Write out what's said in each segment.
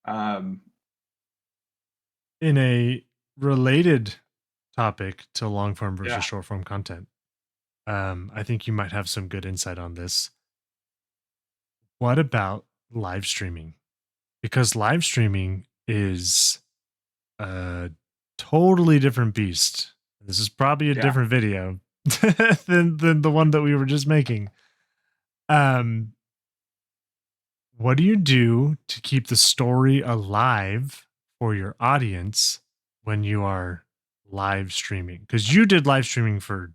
Um, In a related topic to long form versus yeah, short form content, I think you might have some good insight on this. What about live streaming? Because live streaming is a totally different beast. This is probably a yeah, different video than the one that we were just making. Um, what do you do to keep the story alive for your audience when you are live streaming? Because you did live streaming for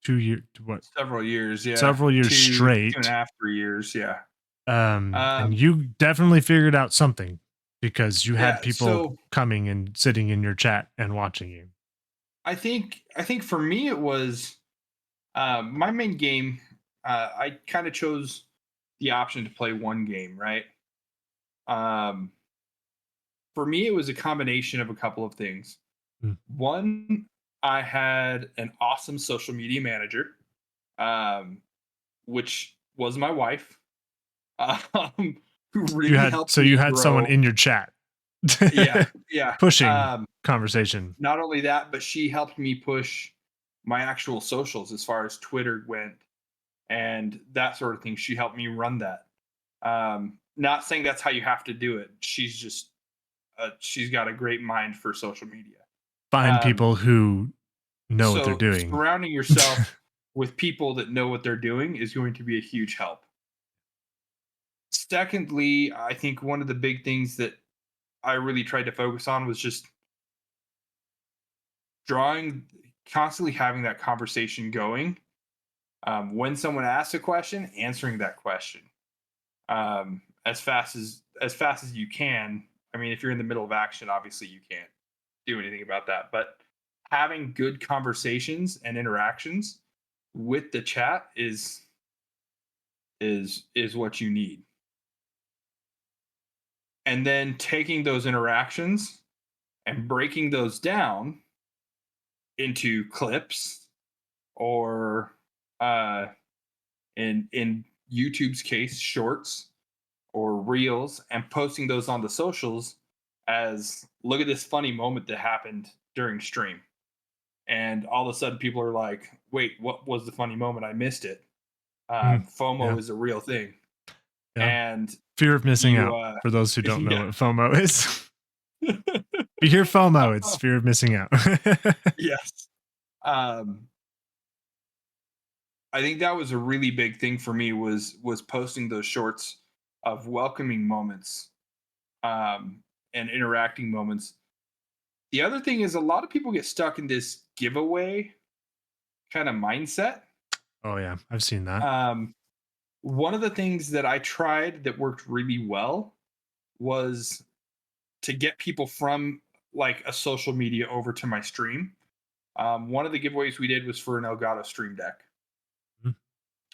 2 years, what, several years, yeah, several years 2.5, straight. 3 years, yeah. And Um, you definitely figured out something because you had yeah, people so coming and sitting in your chat and watching you. I think for me it was my main game. I kind of chose the option to play one game, right? Um, for me, it was a combination of a couple of things. Mm. One, I had an awesome social media manager, um, which was my wife, um, who really helped You me had someone grow. in your chat Yeah, yeah. pushing conversation. Not only that, but she helped me push my actual socials as far as Twitter went and that sort of thing. She helped me run that. Not saying that's how you have to do it. She's got a great mind for social media. Find Um, people who know what they're so doing. surrounding yourself with people that know what they're doing is going to be a huge help. Secondly, I think one of the big things that I really tried to focus on was just drawing, constantly having that conversation going. When someone asks a question, answering that question as fast as you can. I mean, if you're in the middle of action, obviously you can't do anything about that. But having good conversations and interactions with the chat is what you need. And then taking those interactions and breaking those down into clips or uh in YouTube's case, shorts or reels and posting those on the socials as look at this funny moment that happened during stream. And all of a sudden people are like, wait, what was the funny moment? I missed it. Mm, yeah, FOMO is a real thing. yeah. And Fear of missing you, out. For those who don't know yeah. what FOMO is, if you hear FOMO, it's fear of missing out. Yes. Um, I think that was a really big thing for me was posting those shorts of welcoming moments and interacting moments. The other thing is a lot of people get stuck in this giveaway kind of mindset. Oh yeah, I've seen that. Um, One of the things that I tried that worked really well was to get people from like a social media over to my stream. One of the giveaways we did was for an Elgato Stream Deck. Mm.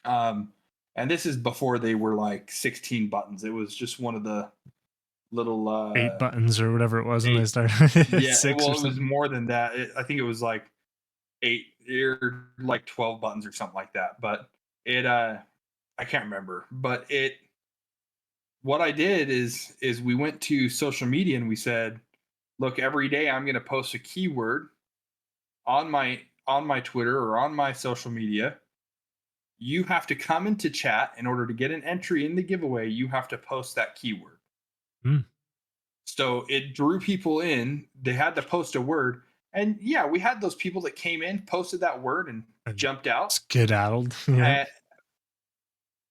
Um, and this is before they were like 16 buttons. It was just one of the little 8 buttons or whatever it was when they eight. started. Yeah, 6 or well, it was something. more than that. I think it was like eight or like 12 buttons or something like that. But it I can't remember. But it what I did is we went to social media and we said, look, every day I'm gonna post a keyword on my Twitter or on my social media. You have to come into chat in order to get an entry in the giveaway, you have to post that keyword. Mm. So it drew people in. They had to post a word. And yeah, we had those people that came in, posted that word, and And jumped out. skedaddled. Yeah. Uh,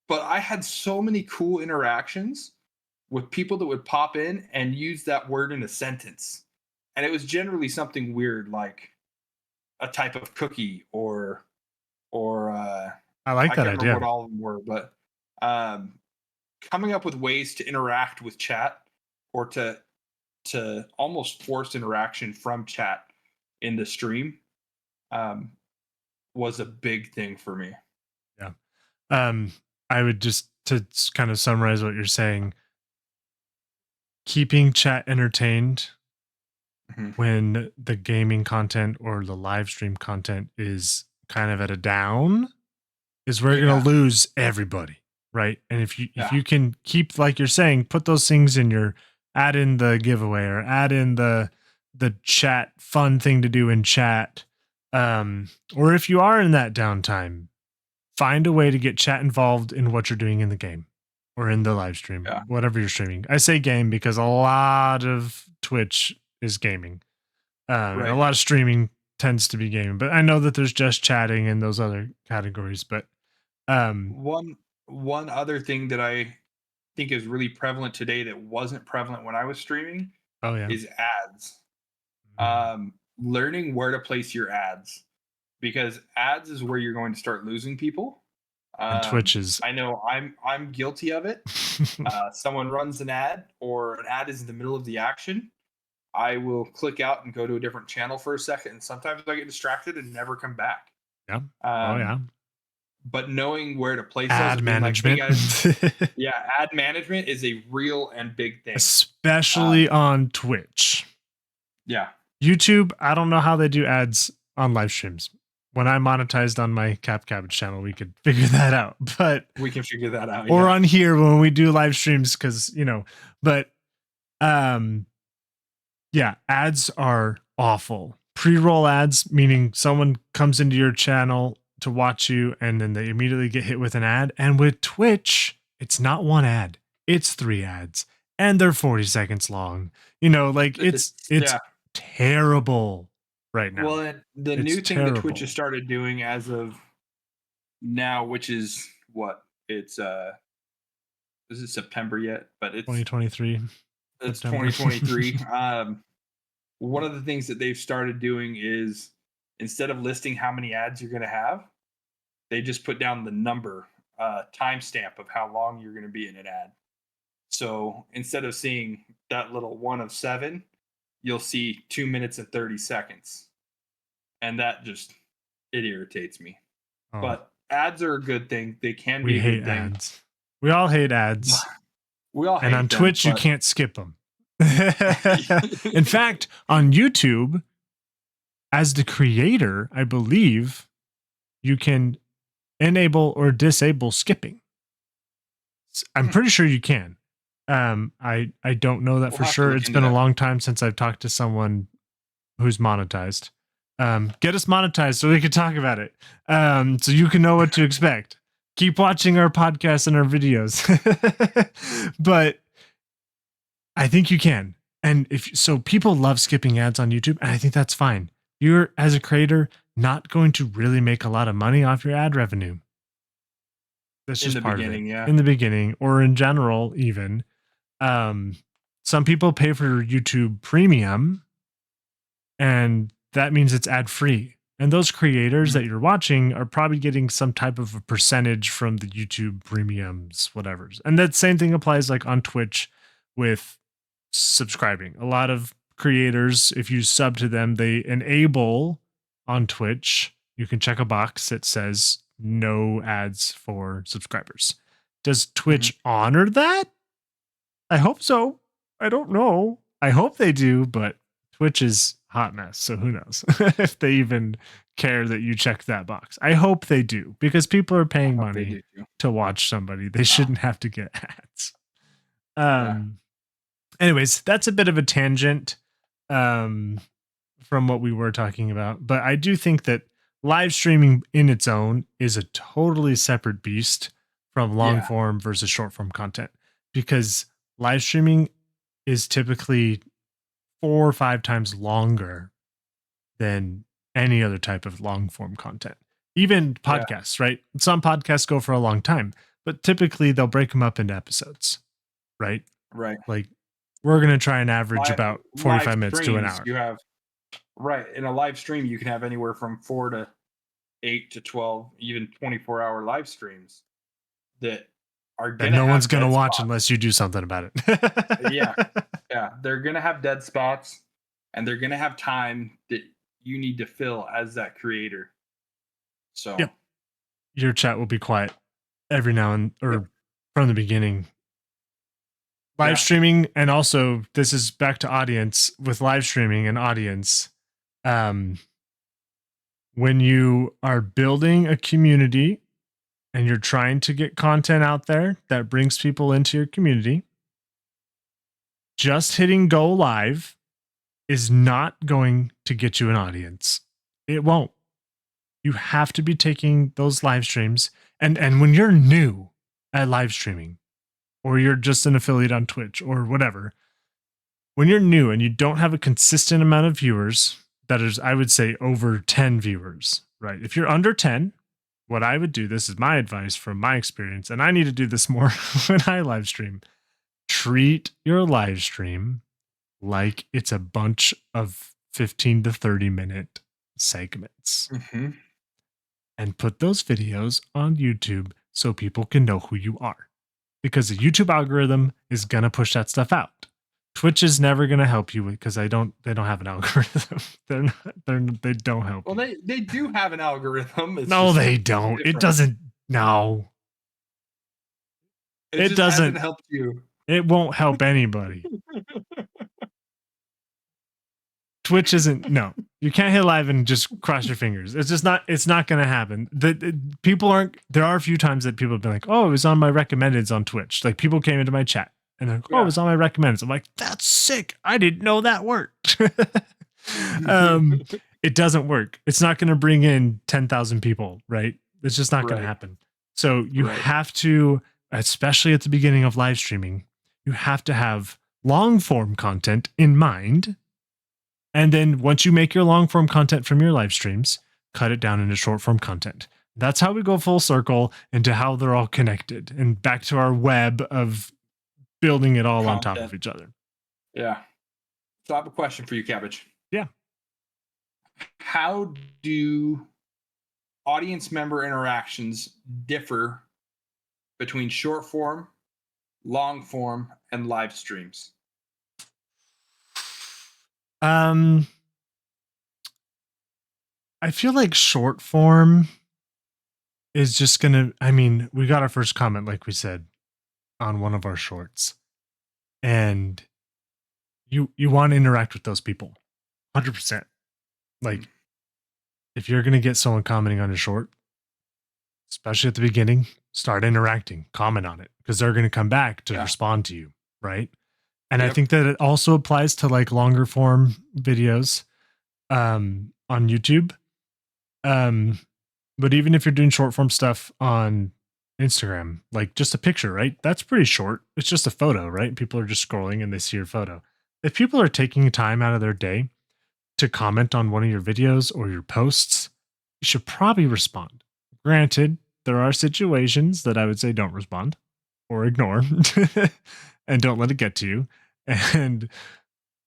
but I had so many cool interactions with people that would pop in and use that word in a sentence. And it was generally something weird like a type of cookie or I like I that can't remember idea. what all of them were, but um, coming up with ways to interact with chat or to almost force interaction from chat in the stream um, was a big thing for me. Yeah. Um, I would just kind of summarize what you're saying, keeping chat entertained Mhm. when the gaming content or the live stream content is kind of at a down is where you're going Yeah, to lose everybody, right? And if yeah, you can keep, like you're saying, put those things in your add in the giveaway or add in the chat fun thing to do in chat. Or if you are in that downtime, find a way to get chat involved in what you're doing in the game or in the live stream, Yeah. whatever you're streaming. I say game because a lot of Twitch is gaming. And a Right. lot of streaming tends to be gaming, but I know that there's just chatting and those other categories. But One other thing that I think is really prevalent today that wasn't prevalent when I was streaming oh yeah, is ads. Mhm. Learning where to place your ads, because ads is where you're going to start losing people. And Twitch is I know I'm guilty of it. Someone runs an ad, or an ad is in the middle of the action. I will click out and go to a different channel for a second, and sometimes I get distracted and never come back. yeah. Oh Um, yeah. but knowing where to place those Ad and being like, "Hey management. guys, yeah, ad management is a real and big thing." Especially Um, on Twitch. yeah, YouTube, I don't know how they do ads on live streams. When I monetized on my Cap Cabbage channel, we could figure that out. But we can figure that out. or Yeah, on here when we do live streams, because but um yeah, ads are awful. Pre-roll ads, meaning someone comes into your channel to watch you and then they immediately get hit with an ad. And with Twitch, it's not one ad, it's 3 ads. And they're 40 seconds long. Like it's yeah. terrible right now. Well, the It's new thing that Twitch has terrible. started doing as of now, which is what it's is it September yet? But it's 2023 it's September. 2023. One of the things that they've started doing is, instead of listing how many ads you're going to have, they just put down the number, timestamp of how long you're going to be in an ad. So instead of seeing that little 1 of 7, you'll see 2 minutes and 30 seconds. And that just, it irritates me. Oh, But ads are a good thing. They can we be a hate good thing. ads. We all hate ads. We all And on hate them, Twitch, you but can't skip them. In fact, on YouTube, as the creator, I believe you can enable or disable skipping. I'm pretty sure you can. I don't know that we'll for have to sure. look It's into been a that. long time since I've talked to someone who's monetized. Get us monetized so we can talk about it. So you can know what to expect. Keep watching our podcasts and our videos. But I think you can. And if so, people love skipping ads on YouTube, and I think that's fine. You're, as a creator, not going to really make a lot of money off your ad revenue. That's In just the part of it. beginning, yeah. In the beginning, or in general, even. Um, some people pay for YouTube Premium, and that means it's ad free. And those creators Mhm. that you're watching are probably getting some type of a percentage from the YouTube Premiums, whatever's. And that same thing applies like on Twitch with subscribing. A lot of creators, if you sub to them, they enable on Twitch, you can check a box that says no ads for subscribers. Does Mhm. Twitch honor that? I hope so. I don't know. I hope they do, but Twitch is a hot mess. So who knows if they even care that you check that box. I hope they do, because people are I paying hope they money do too. to watch somebody. They Ah, shouldn't have to get ads. yeah. Um, anyways, that's a bit of a tangent um, from what we were talking about. But I do think that live streaming in its own is a totally separate beast from long Yeah. form versus short form content, because live streaming is typically 4 or 5 times longer than any other type of long form content. Even Yeah. podcasts, right? Some podcasts go for a long time, but typically they'll break them up into episodes, right? Right. Like we're going to try and average Live about live 45 minutes to an streams, hour. you have, right, in a live stream, you can have anywhere from 4 to 8 to 12, even 24-hour live streams that are That gonna no one's have going to dead watch spots. unless you do something about Yeah, it. yeah, they're gonna have dead spots, and they're gonna have time that you need to fill as that creator. So, Yep. Your chat will be quiet every now and yep, or from the beginning. Live yeah, streaming, and also this is back to audience with live streaming and audience. Um, when you are building a community and you're trying to get content out there that brings people into your community, just hitting go live is not going to get you an audience. It won't. You have to be taking those live streams. And when you're new at live streaming, or you're just an affiliate on Twitch or whatever, when you're new and you don't have a consistent amount of viewers, that is, I would say, over 10 viewers, right? If you're under 10, what I would do, this is my advice from my experience, and I need to do this more when I live stream. Treat your live stream like it's a bunch of 15 to 30-minute segments, and put those videos on YouTube so people can know who you are, because the YouTube algorithm is going to push that stuff out. Twitch is never going to help you because they don't have an algorithm. They don't help. Well, they do have an algorithm. It's no, they don't. Different. It doesn't. No, it doesn't hasn't helped you. It won't help anybody. Twitch isn't. No, you can't hit live and just cross your fingers. It's just not. It's not going to happen. People aren't. There are a few times that people have been like, "Oh, it was on my recommendeds on Twitch." Like people came into my chat. And they're like, oh, it was on my recommendeds. I'm like, that's sick. I didn't know that worked. It doesn't work. It's not going to bring in 10,000 people, right? It's just not going to happen. So you have to, especially at the beginning of live streaming, you have to have long form content in mind. And then once you make your long form content from your live streams, cut it down into short form content. That's how we go full circle into how they're all connected and back to our web of building it all on top of each other. Yeah. So I have a question for you, Cabbage. Yeah. How do audience member interactions differ between short form, long form, and live streams? I feel like short form is just gonna, I mean, we got our first comment, like we said, on one of our shorts, and you want to interact with those people 100%. Like if you're going to get someone commenting on a short, especially at the beginning, start interacting, comment on it, because they're going to come back to respond to you, right? And I think that it also applies to like longer form videos on YouTube. But even if you're doing short form stuff on Instagram, like just a picture, right? That's pretty short. It's just a photo, right? People are just scrolling and they see your photo. If people are taking time out of their day to comment on one of your videos or your posts, you should probably respond. Granted, there are situations that I would say don't respond or ignore and don't let it get to you. And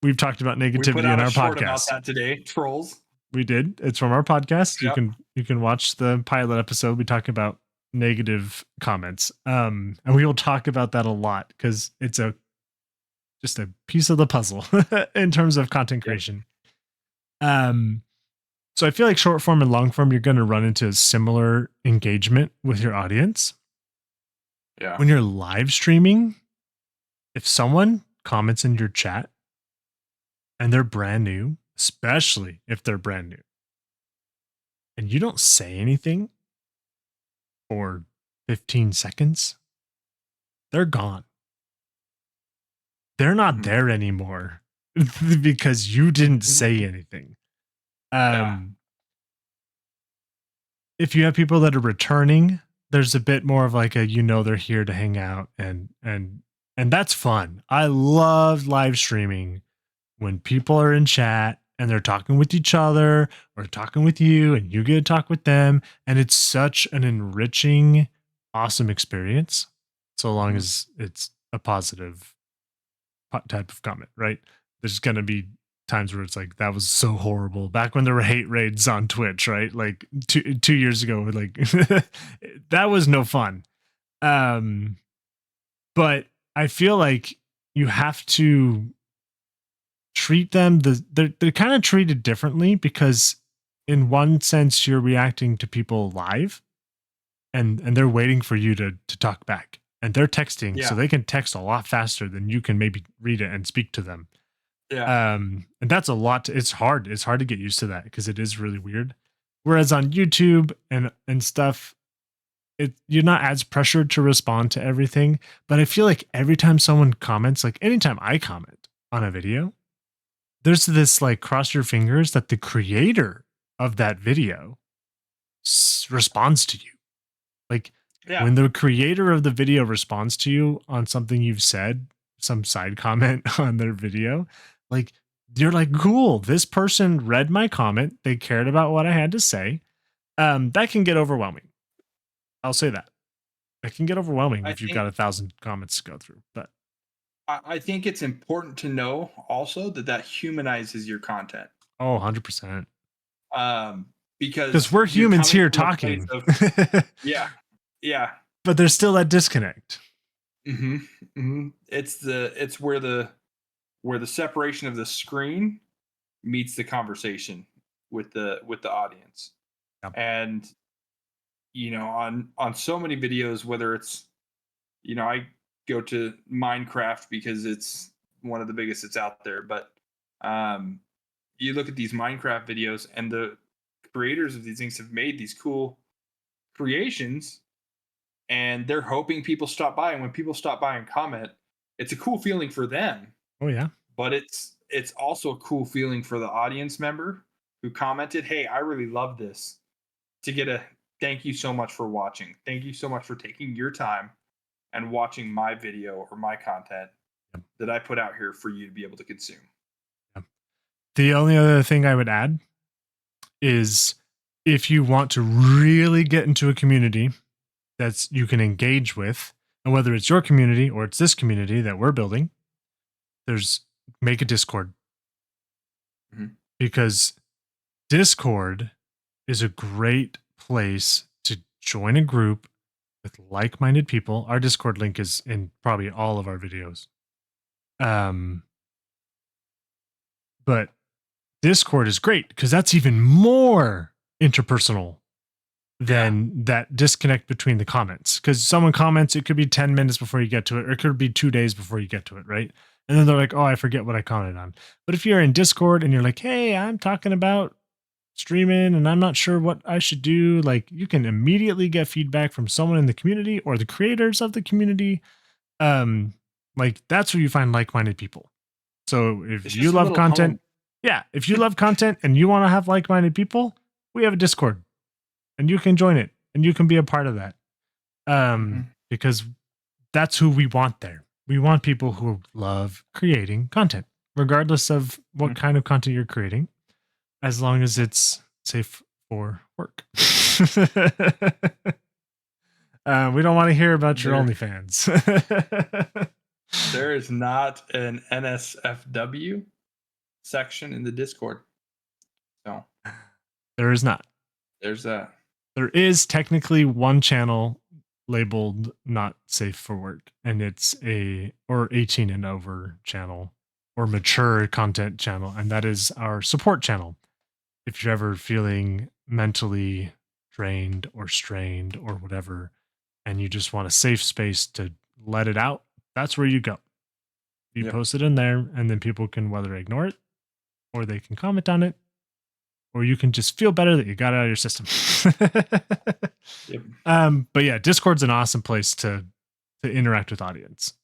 we've talked about negativity in our podcast. About that today, trolls. We did. It's from our podcast. Yep. You can watch the pilot episode. We talk about negative comments. And we will talk about that a lot because it's just a piece of the puzzle in terms of content creation. So I feel like short form and long form, you're going to run into a similar engagement with your audience. Yeah. When you're live streaming, if someone comments in your chat and they're brand new, especially if they're brand new, and you don't say anything for 15 seconds, they're gone. They're not there anymore because you didn't say anything. If you have people that are returning, there's a bit more of like a, they're here to hang out and that's fun. I love live streaming when people are in chat and they're talking with each other or talking with you and you get to talk with them. And it's such an enriching, awesome experience. So long as it's a positive type of comment, right? There's going to be times where it's like, that was so horrible. Back when there were hate raids on Twitch, right? Like 2 years ago, like that was no fun. But I feel like you have to treat them, they're kind of treated differently because in one sense you're reacting to people live and they're waiting for you to talk back, and they're texting, so they can text a lot faster than you can maybe read it and speak to them. And that's a lot. It's hard to get used to that because it is really weird. Whereas on YouTube and stuff, you're not as pressured to respond to everything. But I feel like every time someone comments, like anytime I comment, on a video, there's this like cross your fingers that the creator of that video responds to you. Like Yeah, when the creator of the video responds to you on something you've said, some side comment on their video, like you're like, cool, this person read my comment. They cared about what I had to say. That can get overwhelming. I'll say that. It can get overwhelming I if you've got think 1,000 comments to go through. But I think it's important to know also that that humanizes your content. oh, 100%. Um, Because because we're you're humans coming here from a place talking. of yeah, yeah. But there's still that disconnect. hmm it's where the separation of the screen meets the conversation with the audience. Yeah. And on so many videos, whether it's I go to Minecraft because it's one of the biggest that's out there, but um you look at these Minecraft videos and the creators of these things have made these cool creations, and they're hoping people stop by, and when people stop by and comment, it's a cool feeling for them, Oh, yeah. but it's also a cool feeling for the audience member who commented, "Hey, I really love this." To get a thank you so much for watching. Thank you so much for taking your time and watching my video or my content Yep. that I put out here for you to be able to consume. Yep. The only other thing I would add is if you want to really get into a community that's you can engage with, and whether it's your community or it's this community that we're building, there's make a Discord Mhm. because Discord is a great place to join a group with like-minded people. Our Discord link is in probably all of our videos. Um, but Discord is great because that's even more interpersonal Yeah. than that disconnect between the comments. Because someone comments, it could be 10 minutes before you get to it, or it could be 2 days before you get to it, right? And then they're like, oh, I forget what I commented on. But if you're in Discord and you're like, hey, I'm talking about streaming and I'm not sure what I should do, like you can immediately get feedback from someone in the community or the creators of the community. Um, like that's where you find like-minded people. So if It's you just a love little home. content, yeah, if you love content and you want to have like-minded people, we have a Discord and you can join it and you can be a part of that. Mhm. Because that's who we want there. We want people who love creating content, regardless of what Mhm. kind of content you're creating, as long as it's safe for work. We don't want to hear about your There OnlyFans. there is not an NSFW section in the Discord. So There is not. there's that. There is technically one channel labeled not safe for work, and it's a or 18 and over channel or mature content channel, and that is our support channel. If you're ever feeling mentally drained or strained or whatever, and you just want a safe space to let it out, that's where you go. You Yep. post it in there, and then people can whether ignore it or they can comment on it, or you can just feel better that you got it out of your system. Yep. But yeah, Discord's an awesome place to interact with audience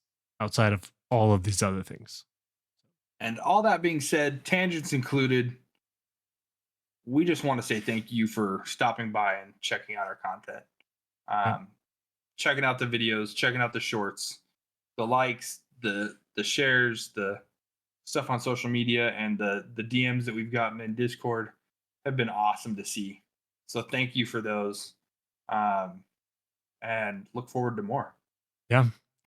outside of all of these other things. And all that being said, tangents included, we just want to say thank you for stopping by and checking out our content. Yep. Um, Checking out the videos, checking out the shorts, the likes, the shares, the stuff on social media, and the DMs that we've gotten in Discord have been awesome to see. So thank you for those, and look forward to more. Yeah.